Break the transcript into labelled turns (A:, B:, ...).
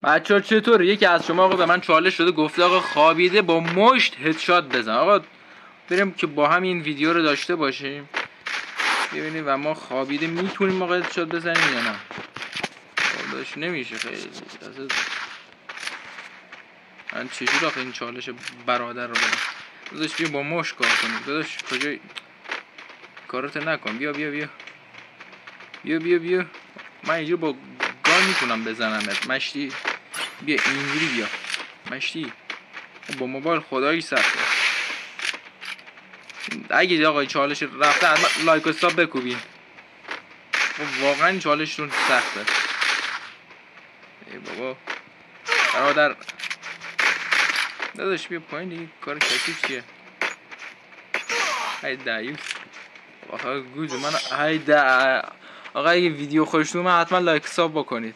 A: بچه‌ها چطوره؟ یکی از شما آقا به من چالش شده گفته آقا خوابیده با مشت هدشات بزن. آقا بریم که با هم این ویدیو رو داشته باشیم ببینیم و ما خوابیده میتونیم آقا هدشات بزنیم یا نه. داداش نمیشه خیلی من چجوری آخه این چالش برادر رو بدم؟ داداش بیا با مشت کار کنیم. داداش کجای کارات نکن. بیا بیا بیا بیا بیا بیا من اینجا با گان میتونم بزنمت مشتی. بیا اینجوری بیا مشتی. با موبایل خدایی سخته. اگه آقا چالش رفته حتما لایک و ساب بکوبین. واقعا این چالشتون سخته. ای بابا برادر داداش بیا پایین دیگه. کار کثیف چیه؟ ای دایوس آقا گوز من. ای آقا اگه ویدیو خوشتون حتما لایک ساب بکنید.